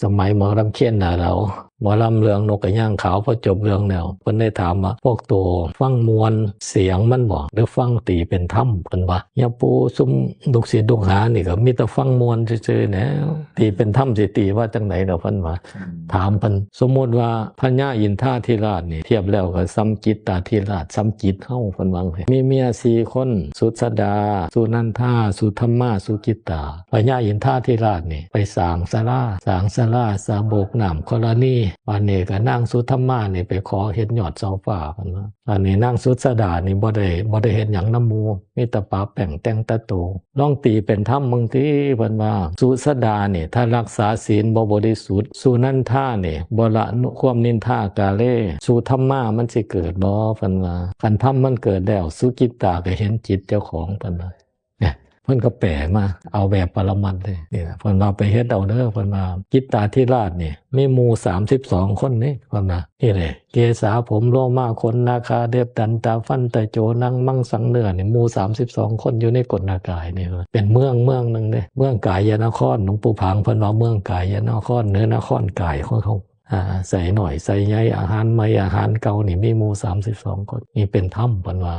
สมัยหมอลำเคียนน่ะเราหมอลำเรื่องนกกระย่างขาวพอจบเรื่องแล้วเพิ่นได้ถามว่าพวกตัวฟังมวลเสียงมันบ่หรือฟังตีเป็นถ้ำเพิ่นว่าอย่าปูซุ่มลูกศิษย์ลูกหานี่ก็มีแต่ฟังมวลซื่อๆแหน่ตีเป็นถ้ำสิตีว่าจังได๋ดอกเพิ่นว่าถามเพิ่นสมมุติว่าพญาอินทราธิราชนี่เทียบแล้วก็ซ้ำจิตตาธิราชซ้ำจิตเฮาเพิ่นว่ามีเมีย4คนสุสดาสุนันทาสุธรรมาสุจิตตาพญาอินทราธิราชนี่ไปสร้างศาลาสาโบกน้ำกรณีอันนี้ก็นางสุธรรมานี่ไปขอเฮ็ดยอดเสาฟ้าเพิ่นว่าอันนี้นางสุสดานี่บ่ได้เฮ็ดหยังนำหมู่มีแต่ปาแป้งแต่งตะโตลองตีเป็นธรรมมึงติเพิ่นว่าสุสดานี่ถ้ารักษาศีลบ่บริสุทธิ์สุนันทานี่บ่ละความนินทากาเลสุธรรมามันสิเกิดบ่เพิ่นว่าคันธรรมมันเกิดแล้วสุจิตตาก็เห็นจิตเจ้าของเพิ่นว่าเพิ่นก็แปลมาเอาแบบปรมัตถ์เลยนี่เพิ่นว่าไปเฮ็ดเอาเด้อเพิ่นว่าจิตตาธิราชนี่มีหมู่32คนนี่เพิ่นว่านี่แหละเกษาผมโลมาคนนาคาเดบตันตาฟันตะโจนังมังสังเนื้อนี่หมู่32คนอยู่ในกฎนากายนี่เป็นเมืองนึงเด้เมืองกายนครหลวงปู่ผางเพิ่นว่าเมืองกายนครเหนือนครกายของเขาใส่หน่อยใส่ใหญ่อาหารใหม่อาหารเก่านี่มีหมู่32คนนี่เป็นถ้ำเพิ่นว่า